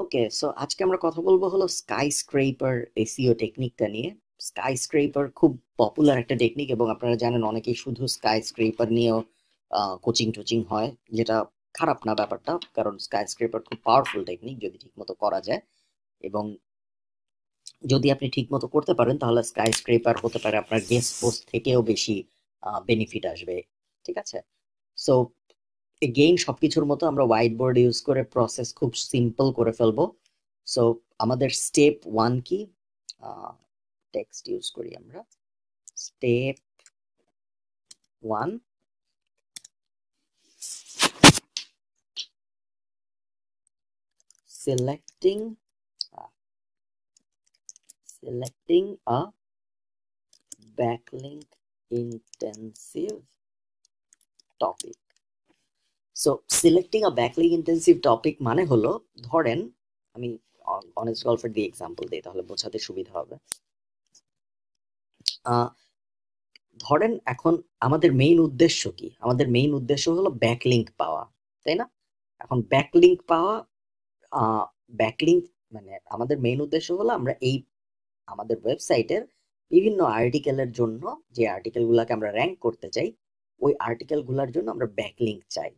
ওকে, so আজকে আমরা কথা বলবো হলো স্কাই স্ক্রেপার এসইও টেকনিকটা নিয়ে। স্কাই স্ক্রেপার খুব পপুলার একটা টেকনিক এবং আপনারা জানেন অনেকেই শুধু স্কাই স্ক্রেপার নিয়েও কোচিং টোচিং হয়, যেটা খারাপ না ব্যাপারটা, কারণ স্কাই স্ক্রেপার খুব পাওয়ারফুল টেকনিক যদি ঠিকমতো করা যায়। এবং যদি আপনি ঠিকমতো করতে পারেন তাহলে স্কাই স্ক্রেপার হতে পারে আপনার গেস্ট পোস্ট থেকেও বেশি বেনিফিট আসবে। ঠিক আছে, সো এগেইন সবকিছুর মতো আমরা হোয়াইট বোর্ড ইউজ করে প্রসেস খুব সিম্পল করে ফেলবো। সো আমাদের স্টেপ ওয়ান কি, টেক্সট ইউজ করি আমরা। Step one, selecting a backlink intensive topic. So selecting a backlink intensive topic মানে হলো, ধরেন আমি অনেস্ট গল্ফের দিয়ে এক্সাম্পল দিই তাহলে বোঝাতে সুবিধা হবে। ধরেন এখন আমাদের মেইন উদ্দেশ্য কি, আমাদের মেইন উদ্দেশ্য হলো ব্যাকলিঙ্ক পাওয়া, তাই না? এখন ব্যাকলিঙ্ক পাওয়া, ব্যাকলিঙ্ক মানে আমাদের মেইন উদ্দেশ্য হলো আমরা এই আমাদের ওয়েবসাইটের বিভিন্ন আর্টিকেলের জন্য, যে আর্টিকেল গুলাকে আমরা র্যাঙ্ক করতে চাই, ওই আর্টিকেল গুলার জন্য আমরা ব্যাকলিঙ্ক চাই।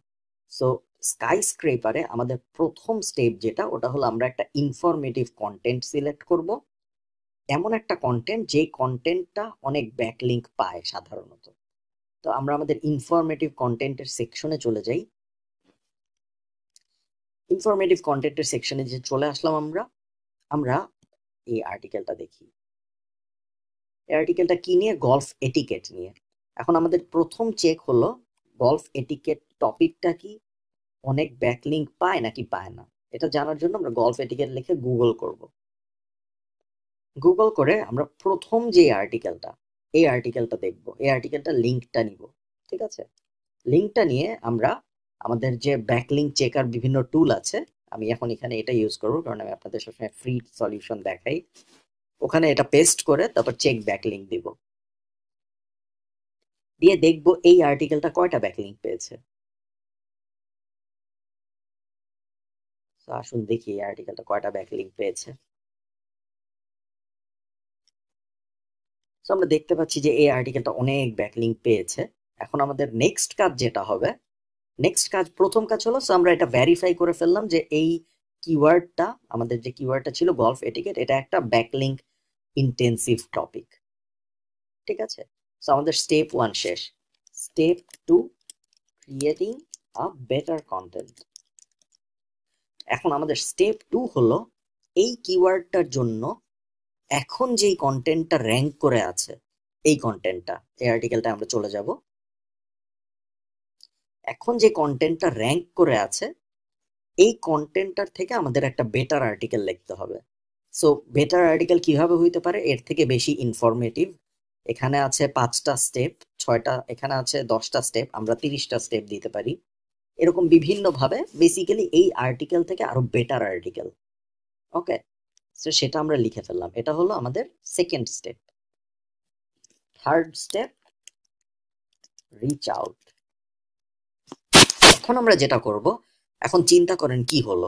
সো স্কাই স্ক্রেপারে আমাদের প্রথম স্টেপ যেটা, ওটা হলো আমরা একটা ইনফরমেটিভ কন্টেন্ট সিলেক্ট করব, এমন একটা কন্টেন্ট যে কন্টেন্টটা অনেক ব্যাকলিঙ্ক পায় সাধারণত। তো আমরা আমাদের ইনফরমেটিভ কন্টেন্টের সেকশনে চলে যাই। ইনফরমেটিভ কন্টেন্টের সেকশনে যে চলে আসলাম আমরা আমরা এই আর্টিকেলটা দেখি। এই আর্টিকেলটা কি নিয়ে? গলফ এটিকেট নিয়ে। এখন আমাদের প্রথম চেক হলো গলফ এটিকেট টপিকটা কি অনেক ব্যাকলিঙ্ক পায় নাকি পায় না। এটা জানার জন্য আমরা গলফ এটিকেট লিখে গুগল করব। গুগল করে আমরা প্রথম যে আর্টিকেলটা, এই আর্টিকেলটা দেখব, এই আর্টিকেলটা লিঙ্কটা নিব। ঠিক আছে, লিঙ্কটা নিয়ে আমরা আমাদের যে ব্যাকলিঙ্ক চেকার বিভিন্ন টুল আছে, আমি এখন এখানে এটা ইউজ করব কারণ আমি আপনাদের সবসময় ফ্রি সলিউশন দেখাই। ওখানে এটা পেস্ট করে তারপর চেক ব্যাকলিঙ্ক দিব, দিয়ে দেখব এই আর্টিকেলটা কয়টা ব্যাকলিঙ্ক পেয়েছে। তো আসুন দেখি এই আর্টিকেলটা কয়টা ব্যাকলিঙ্ক পেয়েছে। তো আমরা দেখতে পাচ্ছি যে এই আর্টিকেলটা অনেক ব্যাকলিঙ্ক পেয়েছে। এখন আমাদের নেক্সট কাজ যেটা হবে, নেক্সট কাজ, প্রথম কাজ হলো আমরা এটা ভেরিফাই করে ফেললাম যে এই কিওয়ার্ডটা, আমাদের যে কিওয়ার্ডটা ছিল গলফ এটিকেট, এটা একটা ব্যাকলিঙ্ক ইন্টেন্সিভ টপিক। ঠিক আছে, সো আমাদের স্টেপ ওয়ান শেষ। Step two, creating a better content. এখন আমাদের স্টেপ টু হলো এই কিওয়ার্ডটার জন্য এখন যেই কন্টেন্টটা র্যাঙ্ক করে আছে, এই কন্টেন্টটা, এই আর্টিকেলটা আমরা চলে যাব। এখন যে কন্টেন্টটা র্যাঙ্ক করে আছে, এই কন্টেন্টটার থেকে আমাদের একটা বেটার আর্টিকেল লিখতে হবে। সো বেটার আর্টিকেল কিভাবে হইতে পারে? এর থেকে বেশি ইনফরমেটিভ। এখানে আছে 5টা স্টেপ, 6টা, এখানে আছে 10টা স্টেপ, আমরা 30টা স্টেপ দিতে পারি। এরকম বিভিন্ন ভাবে বেসিক্যালি এই আর্টিকেল থেকে আরো বেটার আর্টিকেল। ওকে, সো সেটা আমরা লিখে ফেললাম। এটা হলো আমাদের second step. Third step, reach out. এখন আমরা যেটা করব, এখন চিন্তা করেন কি হলো,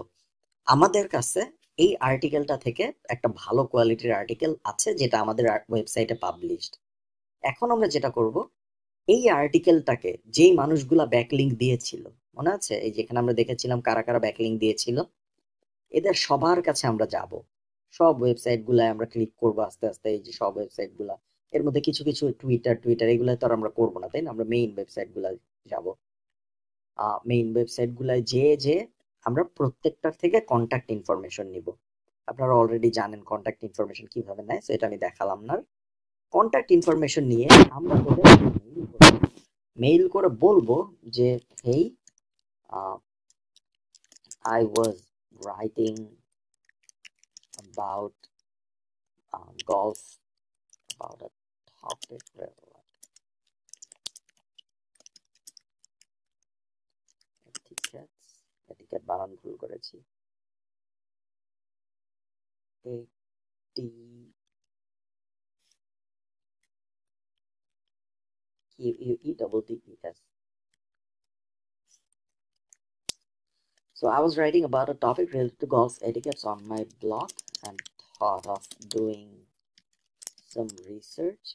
আমাদের কাছে এই আর্টিকেলটা থেকে একটা ভালো কোয়ালিটির আর্টিকেল আছে যেটা আমাদের ওয়েবসাইটে পাবলিশড। এখন আমরা যেটা করব, এই আর্টিকেলটাকে যেই মানুষগুলা ব্যাকলিঙ্ক দিয়েছিল, মনে আছে এই যেখানে আমরা দেখেছিলাম কারা কারা ব্যাকলিঙ্ক দিয়েছিল, এদের সবার কাছে আমরা যাব। সব ওয়েবসাইট গুলায় আমরা ক্লিক করবো আস্তে আস্তে, এই যে সব ওয়েবসাইট গুলা, এর মধ্যে কিছু কিছু টুইটার টুইটার এগুলো তো আর আমরা করবো না, তাই না? আমরা মেইন ওয়েবসাইট গুলায় যাব। মেইন ওয়েবসাইট গুলায় যে আমরা প্রত্যেকটার থেকে কন্ট্যাক্ট ইনফরমেশন নিব। আপনারা অলরেডি জানেন কন্ট্যাক্ট ইনফরমেশন কিভাবে নেয়, সেটা আমি দেখালাম না। কন্ট্যাক্ট ইনফরমেশন নিয়ে আমরা মেইল করে বলবো যে hey, I was writing about golf, about a topic etiquette বানান ভুল করেছি, ATQUEES। So I was writing about a topic related to golf etiquettes on my blog and thought of doing some research.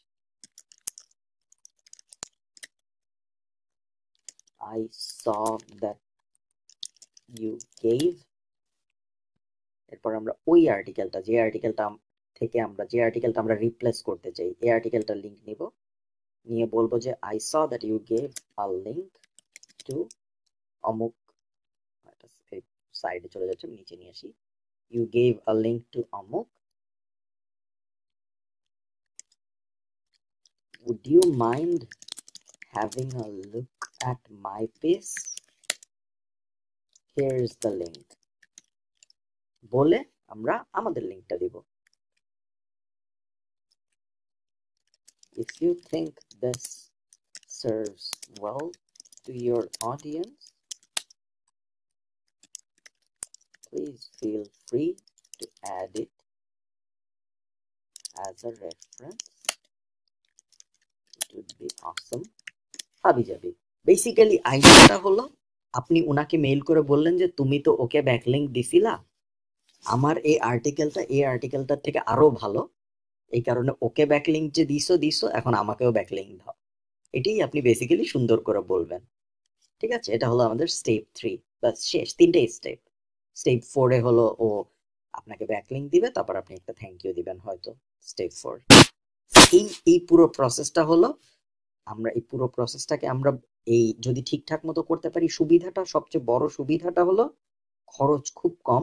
I saw that you gave, এরপর আমরা ওই আর্টিকেলটা যে আর্টিকেলটা আমরা replace করতে চাই এই আর্টিকেলটার লিংক নিব, নিয়ে বলবো যে I saw that you gave a link to অমুক, সাইডে চলে যাচ্ছে, নিচে নিয়ে আসি, you gave a link to অমুক, would you mind having a look at my piece? Here is the link. বলে আমরা আমাদের লিংকটা দিব। If you think this serves well to your audience, please feel free to add it as a reference. It would be awesome. হাবি যাবি। Basically আইডিয়াটা হলো, আপনি উনাকে মেইল করে বললেন যে তুমি তো ওকে ব্যাকলিংক দিছিলা, আমার এই আর্টিকেলটার থেকে আরো ভালো, এই কারণে ওকে ব্যাকলিংক যে দিছো এখন আমাকেও ব্যাকলিংক দাও। এটাই আপনি বেসিক্যালি সুন্দর করে বলবেন। ঠিক আছে, এটা হলো আমাদের স্টেপ 3, বাস শেষ। 3টে স্টেপ। স্টেপ 4 এ হলো ও আপনাকে ব্যাকলিংক দিবে, তারপর আপনি একটা থ্যাংক ইউ দিবেন হয়তো। স্টেপ 4 এই পুরো প্রসেসটা হলো, আমরা এই পুরো প্রসেসটাকে আমরা এই যদি ঠিকঠাক মতো করতে পারি, সুবিধাটা, সবচেয়ে বড় সুবিধাটা হলো খরচ খুব কম,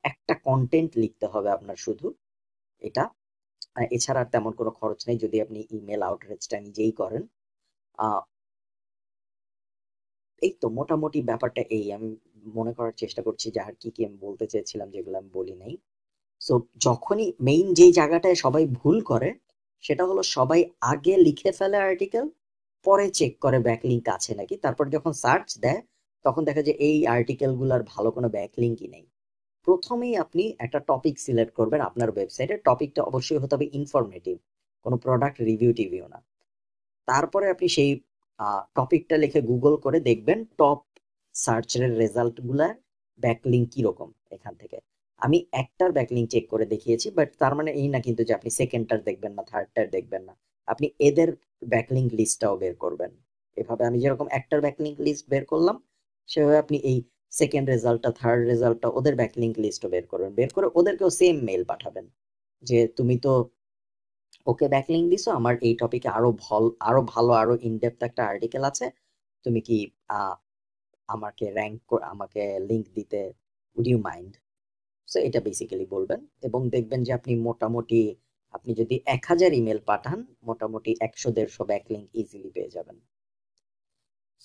একটা কন্টেন্ট লিখতে হবে আপনার শুধু, এটা। এছাড়া আর তেমন কোনো খরচ নেই যদি আপনি ইমেল আউটরিচটা নিজেই করেন। এই তো মোটামুটি ব্যাপারটা এই। আমি মনে করার চেষ্টা করছি যে আর কি কি আমি বলতে চেয়েছিলাম যেগুলো আমি বলি নাই। সো যখনই মেইন যেই জায়গাটায় সবাই ভুল করে সেটা হলো সবাই আগে লিখে ফেলে আর্টিকেল, পরে চেক করে ব্যাকলিংক আছে নাকি, তারপর যখন সার্চ দেয় তখন দেখা যায় এই আর্টিকেলগুলোর ভালো কোনো ব্যাকলিংকই নেই। প্রথমেই আপনি একটা টপিক সিলেক্ট করবেন আপনার ওয়েবসাইটে, টপিকটা অবশ্যই হতে হবে ইনফরমেটিভ, কোনো প্রোডাক্ট রিভিউ টিভিউ না। তারপরে আপনি সেই টপিকটা লিখে গুগল করে দেখবেন টপ সার্চের রেজাল্টগুলার ব্যাকলিংক কিরকম। এখান থেকে আমি একটার ব্যাকলিংক চেক করে দেখিয়েছি, বাট তার মানে এই না কিন্তু যে আপনি সেকেন্ডটার দেখবেন না, থার্ডটার দেখবেন না, আপনি এদের ব্যাকলিংক লিস্টটাও বের করবেন। এভাবে আমি যেরকম একটার ব্যাকলিংক লিস্ট বের করলাম, সেভাবে আপনি এই সেকেন্ড রেজাল্টটা, থার্ড রেজাল্টটা, ওদের ব্যাকলিংক লিস্টও বের করবেন। বের করে ওদেরকেও সেম মেইল পাঠাবেন যে তুমি তো ওকে ব্যাকলিংক দিছো, আমার এই টপিকে আরো ভালো আরো ইনডেপথ একটা আর্টিকেল আছে, তুমি কি আমাকে লিংক দিতে, উড ইউ মাইন্ড? সো এটা বেসিক্যালি বলবেন, এবং দেখবেন যে আপনি যদি 1000 ইমেল পাঠান, মোটামুটি 100-150 ব্যাকলিংক ইজিলি পেয়ে যাবেন।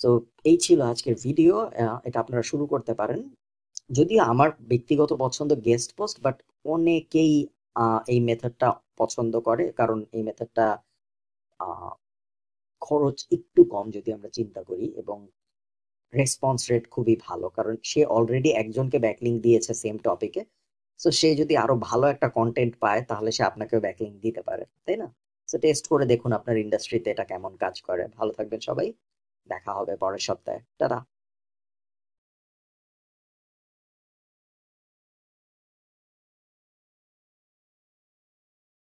সো এই ছিল আজকের ভিডিও। এটা আপনারা শুরু করতে পারেন। যদিও আমার ব্যক্তিগত পছন্দ গেস্ট পোস্ট, বাট অনেকেই এই মেথডটা পছন্দ করে, কারণ এই মেথডটা খরচ একটু কম যদি আমরা চিন্তা করি, এবং রেসপন্স রেট খুবই ভালো, কারণ সে অলরেডি একজনকে ব্যাকলিংক দিয়েছে সেম টপিকে। সো সে যদি আরো ভালো একটা কন্টেন্ট পায় তাহলে সে আপনাকেও ব্যাকলিংক দিতে পারে, তাই না? সো টেস্ট করে দেখুন আপনার ইন্ডাস্ট্রিতে এটা কেমন কাজ করে। ভালো থাকবেন সবাই, দেখা হবে পরের সপ্তাহে। টাটা।